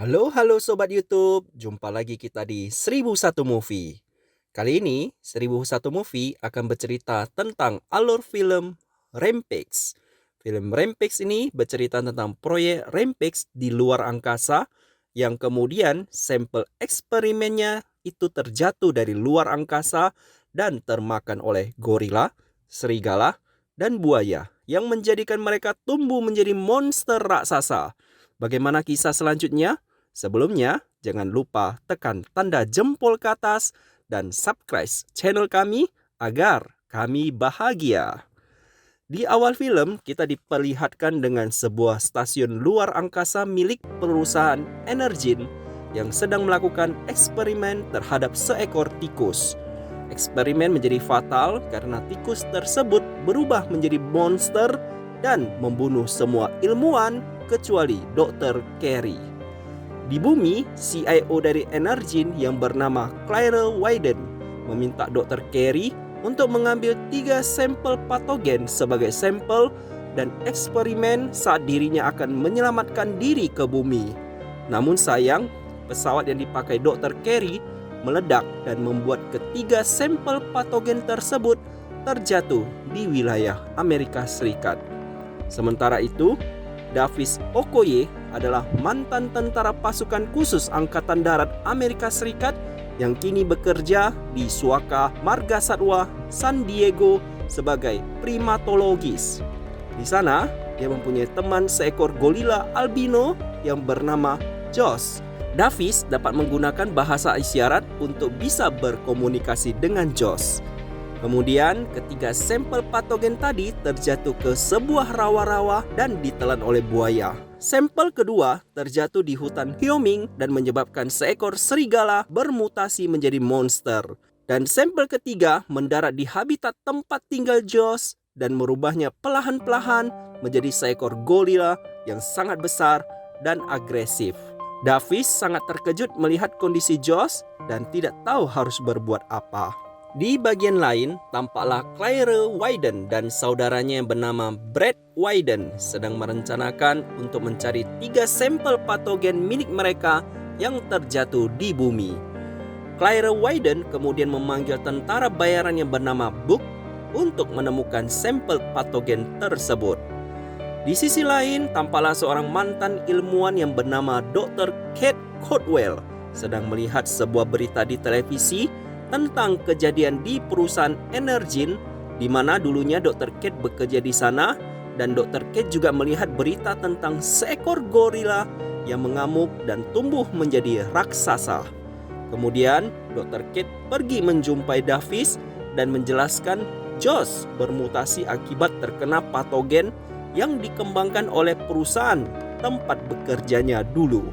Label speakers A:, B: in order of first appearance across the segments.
A: Halo Sobat YouTube, jumpa lagi kita di 1001 Movie. Kali ini, 1001 Movie akan bercerita tentang alur film Rampage. Film Rampage ini bercerita tentang proyek Rampage di luar angkasa yang kemudian sampel eksperimennya itu terjatuh dari luar angkasa dan termakan oleh gorila, serigala, dan buaya yang menjadikan mereka tumbuh menjadi monster raksasa. Bagaimana kisah selanjutnya? Sebelumnya, jangan lupa tekan tanda jempol ke atas dan subscribe channel kami agar kami bahagia. Di awal film, kita diperlihatkan dengan sebuah stasiun luar angkasa milik perusahaan Energin yang sedang melakukan eksperimen terhadap seekor tikus. Eksperimen menjadi fatal karena tikus tersebut berubah menjadi monster dan membunuh semua ilmuwan kecuali Dr. Carey. Di bumi, CIO dari Energin yang bernama Claire Wyden meminta Dr. Carey untuk mengambil 3 sampel patogen sebagai sampel dan eksperimen saat dirinya akan menyelamatkan diri ke bumi. Namun sayang, pesawat yang dipakai Dr. Carey meledak dan membuat ketiga sampel patogen tersebut terjatuh di wilayah Amerika Serikat. Sementara itu, Davis Okoye adalah mantan tentara pasukan khusus Angkatan Darat Amerika Serikat yang kini bekerja di Suaka Margasatwa, San Diego sebagai primatologis. Di sana, dia mempunyai teman seekor gorila albino yang bernama Josh. Davis dapat menggunakan bahasa isyarat untuk bisa berkomunikasi dengan Josh. Kemudian, ketiga sampel patogen tadi terjatuh ke sebuah rawa-rawa dan ditelan oleh buaya. Sampel kedua terjatuh di hutan Hyoming dan menyebabkan seekor serigala bermutasi menjadi monster. Dan sampel ketiga mendarat di habitat tempat tinggal Josh dan merubahnya perlahan-lahan menjadi seekor gorila yang sangat besar dan agresif. Davis sangat terkejut melihat kondisi Josh dan tidak tahu harus berbuat apa. Di bagian lain, tampaklah Claire Wyden dan saudaranya yang bernama Brad Wyden sedang merencanakan untuk mencari 3 sampel patogen milik mereka yang terjatuh di bumi. Claire Wyden kemudian memanggil tentara bayaran yang bernama Book untuk menemukan sampel patogen tersebut. Di sisi lain, tampaklah seorang mantan ilmuwan yang bernama Dr. Kate Codwell sedang melihat sebuah berita di televisi tentang kejadian di perusahaan Energin di mana dulunya Dr. Kate bekerja di sana, dan Dr. Kate juga melihat berita tentang seekor gorila yang mengamuk dan tumbuh menjadi raksasa. Kemudian Dr. Kate pergi menjumpai Davis dan menjelaskan Josh bermutasi akibat terkena patogen yang dikembangkan oleh perusahaan tempat bekerjanya dulu.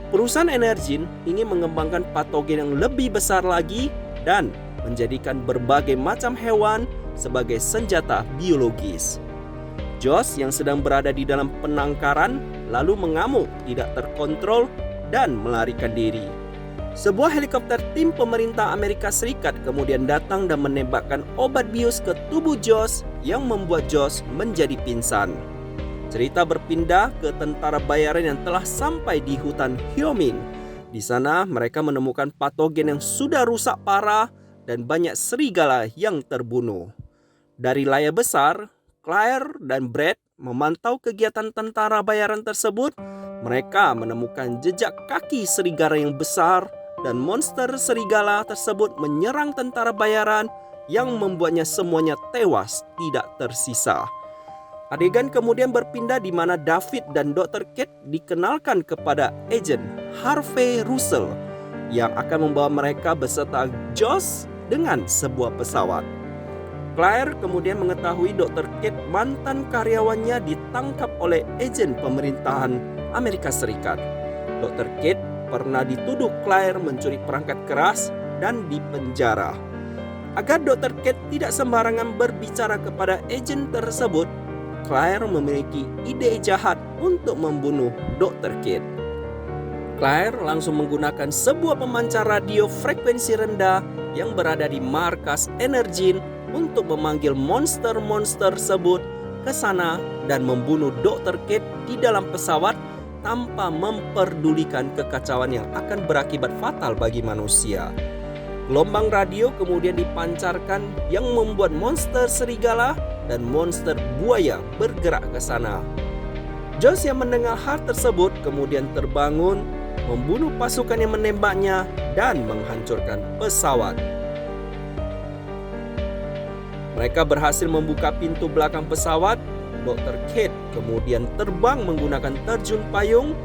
A: Perusahaan Energin ingin mengembangkan patogen yang lebih besar lagi dan menjadikan berbagai macam hewan sebagai senjata biologis. Josh yang sedang berada di dalam penangkaran lalu mengamuk tidak terkontrol dan melarikan diri. Sebuah helikopter tim pemerintah Amerika Serikat kemudian datang dan menembakkan obat bius ke tubuh Josh yang membuat Josh menjadi pingsan. Cerita berpindah ke tentara bayaran yang telah sampai di hutan Hyoming. Di sana mereka menemukan patogen yang sudah rusak parah dan banyak serigala yang terbunuh. Dari layar besar, Claire dan Brad memantau kegiatan tentara bayaran tersebut. Mereka menemukan jejak kaki serigala yang besar dan monster serigala tersebut menyerang tentara bayaran yang membuatnya semuanya tewas tidak tersisa. Adegan kemudian berpindah di mana David dan Dr. Kate dikenalkan kepada agen Harvey Russell yang akan membawa mereka beserta Josh dengan sebuah pesawat. Claire kemudian mengetahui Dr. Kate mantan karyawannya ditangkap oleh agen pemerintahan Amerika Serikat. Dr. Kate pernah dituduh Claire mencuri perangkat keras dan dipenjara. Agar Dr. Kate tidak sembarangan berbicara kepada agen tersebut, Claire memiliki ide jahat untuk membunuh Dr. Kate. Claire langsung menggunakan sebuah pemancar radio frekuensi rendah yang berada di markas Energin untuk memanggil monster-monster tersebut ke sana dan membunuh Dr. Kate di dalam pesawat tanpa memperdulikan kekacauan yang akan berakibat fatal bagi manusia. Gelombang radio kemudian dipancarkan yang membuat monster serigala dan monster buaya bergerak ke sana. Josh yang mendengar hal tersebut kemudian terbangun, membunuh pasukan yang menembaknya dan menghancurkan pesawat. Mereka berhasil membuka pintu belakang pesawat. Dr. Kate kemudian terbang menggunakan terjun payung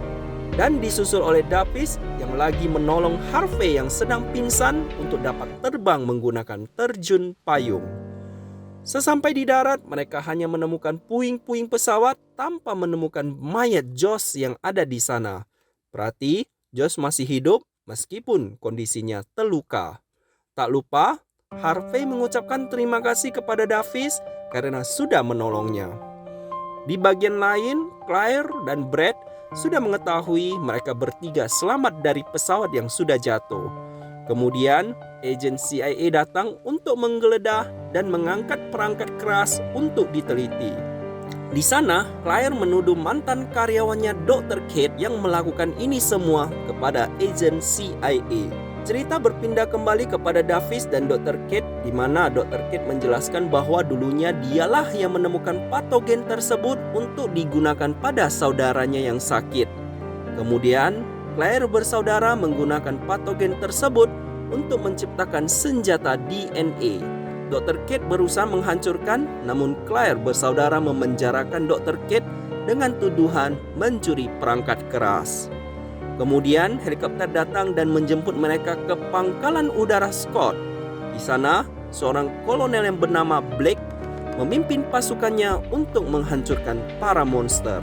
A: dan disusul oleh Davis yang lagi menolong Harvey yang sedang pingsan untuk dapat terbang menggunakan terjun payung. Sesampai di darat, mereka hanya menemukan puing-puing pesawat tanpa menemukan mayat Josh yang ada di sana. Berarti Josh masih hidup meskipun kondisinya terluka. Tak lupa, Harvey mengucapkan terima kasih kepada Davis karena sudah menolongnya. Di bagian lain, Claire dan Brad sudah mengetahui mereka bertiga selamat dari pesawat yang sudah jatuh. Kemudian, agen CIA datang untuk menggeledah dan mengangkat perangkat keras untuk diteliti. Di sana, Claire menuduh mantan karyawannya Dr. Kate yang melakukan ini semua kepada agen CIA. Cerita berpindah kembali kepada Davis dan Dr. Kate, di mana Dr. Kate menjelaskan bahwa dulunya dialah yang menemukan patogen tersebut untuk digunakan pada saudaranya yang sakit. Kemudian, Claire bersaudara menggunakan patogen tersebut untuk menciptakan senjata DNA. Dr. Kate berusaha menghancurkan, namun Claire bersaudara memenjarakan Dr. Kate dengan tuduhan mencuri perangkat keras. Kemudian helikopter datang dan menjemput mereka ke pangkalan udara Scott. Di sana, seorang kolonel yang bernama Blake memimpin pasukannya untuk menghancurkan para monster.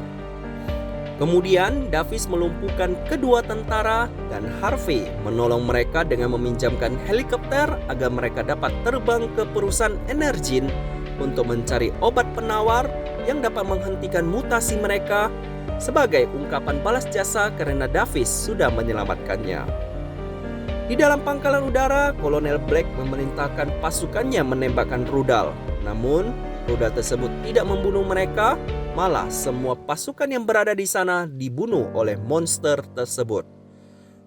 A: Kemudian Davis melumpuhkan kedua tentara dan Harvey menolong mereka dengan meminjamkan helikopter agar mereka dapat terbang ke perusahaan Energin untuk mencari obat penawar yang dapat menghentikan mutasi mereka sebagai ungkapan balas jasa karena Davis sudah menyelamatkannya. Di dalam pangkalan udara, Kolonel Black memerintahkan pasukannya menembakkan rudal. Namun, rudal tersebut tidak membunuh mereka, malah semua pasukan yang berada di sana dibunuh oleh monster tersebut.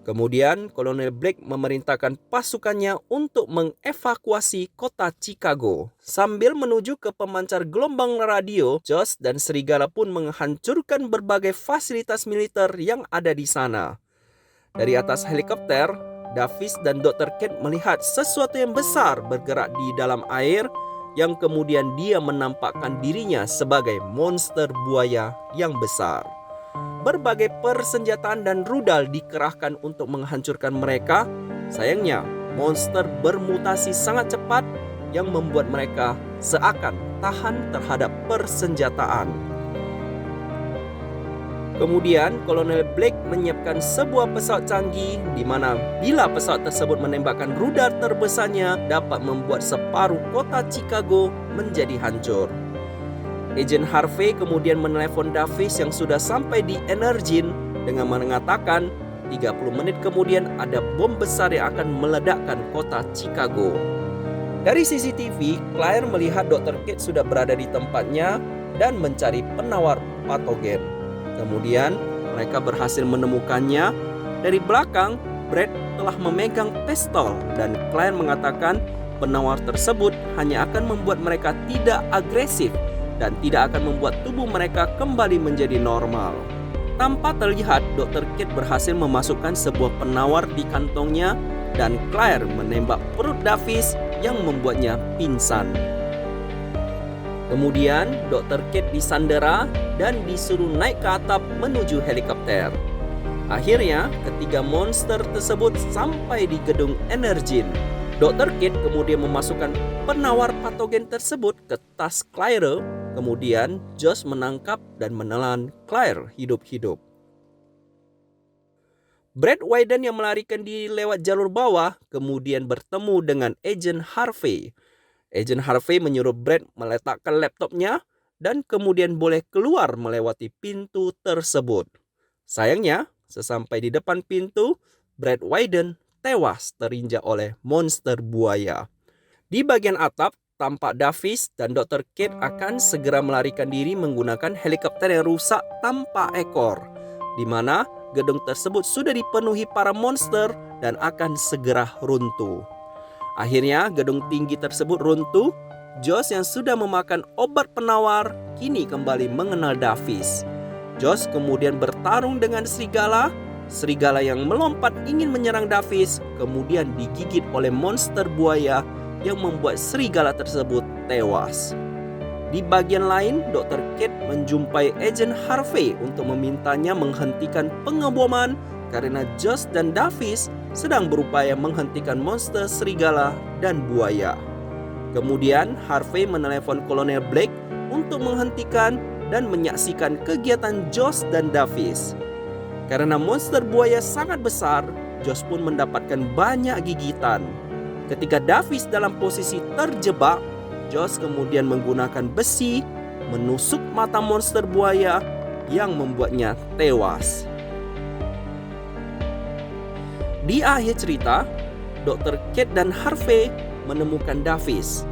A: Kemudian, Kolonel Black memerintahkan pasukannya untuk mengevakuasi kota Chicago. Sambil menuju ke pemancar gelombang radio, Josh dan Serigala pun menghancurkan berbagai fasilitas militer yang ada di sana. Dari atas helikopter, Davis dan Dr. Kate melihat sesuatu yang besar bergerak di dalam air yang kemudian dia menampakkan dirinya sebagai monster buaya yang besar. Berbagai persenjataan dan rudal dikerahkan untuk menghancurkan mereka. Sayangnya, monster bermutasi sangat cepat yang membuat mereka seakan tahan terhadap persenjataan. Kemudian, Kolonel Blake menyiapkan sebuah pesawat canggih di mana bila pesawat tersebut menembakkan rudal terbesarnya dapat membuat separuh kota Chicago menjadi hancur. Agen Harvey kemudian menelepon Davis yang sudah sampai di Energin dengan mengatakan 30 menit kemudian ada bom besar yang akan meledakkan kota Chicago. Dari CCTV, Claire melihat Dr. Kate sudah berada di tempatnya dan mencari penawar patogen. Kemudian mereka berhasil menemukannya. Dari belakang, Brad telah memegang pistol dan Claire mengatakan penawar tersebut hanya akan membuat mereka tidak agresif dan tidak akan membuat tubuh mereka kembali menjadi normal. Tanpa terlihat, Dr. Kate berhasil memasukkan sebuah penawar di kantongnya dan Claire menembak perut Davis yang membuatnya pingsan. Kemudian, Dr. Kate disandera dan disuruh naik ke atap menuju helikopter. Akhirnya, ketiga monster tersebut sampai di gedung Energin. Dr. Kate kemudian memasukkan penawar patogen tersebut ke tas Claire. Kemudian Josh menangkap dan menelan Claire hidup-hidup. Brad Whedon yang melarikan diri lewat jalur bawah kemudian bertemu dengan agen Harvey. Agen Harvey menyuruh Brad meletakkan laptopnya dan kemudian boleh keluar melewati pintu tersebut. Sayangnya, sesampai di depan pintu, Brad Whedon tewas terinjak oleh monster buaya. Di bagian atap, tampak Davis dan Dr. Kate akan segera melarikan diri menggunakan helikopter yang rusak tanpa ekor. di mana gedung tersebut sudah dipenuhi para monster dan akan segera runtuh. Akhirnya gedung tinggi tersebut runtuh. Josh yang sudah memakan obat penawar kini kembali mengenal Davis. Josh kemudian bertarung dengan serigala. Serigala yang melompat ingin menyerang Davis kemudian digigit oleh monster buaya yang membuat serigala tersebut tewas. Di bagian lain, Dr. Kate menjumpai Agent Harvey untuk memintanya menghentikan pengeboman karena Josh dan Davis sedang berupaya menghentikan monster serigala dan buaya. Kemudian Harvey menelepon Kolonel Blake untuk menghentikan dan menyaksikan kegiatan Josh dan Davis. Karena monster buaya sangat besar, Josh pun mendapatkan banyak gigitan. Ketika Davis dalam posisi terjebak, Josh kemudian menggunakan besi menusuk mata monster buaya yang membuatnya tewas. Di akhir cerita, Dr. Kate dan Harvey menemukan Davis,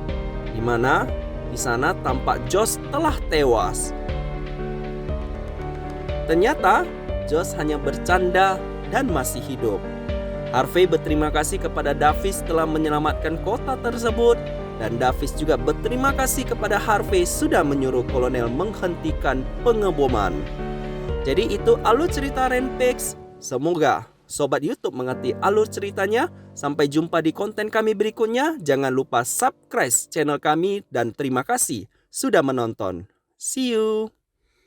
A: di mana di sana tampak Josh telah tewas. Ternyata Josh hanya bercanda dan masih hidup. Harvey berterima kasih kepada Davis telah menyelamatkan kota tersebut, dan Davis juga berterima kasih kepada Harvey sudah menyuruh kolonel menghentikan pengeboman. Jadi itu alur cerita Rampage. Semoga sobat YouTube mengerti alur ceritanya. Sampai jumpa di konten kami berikutnya. Jangan lupa subscribe channel kami dan terima kasih sudah menonton. See you.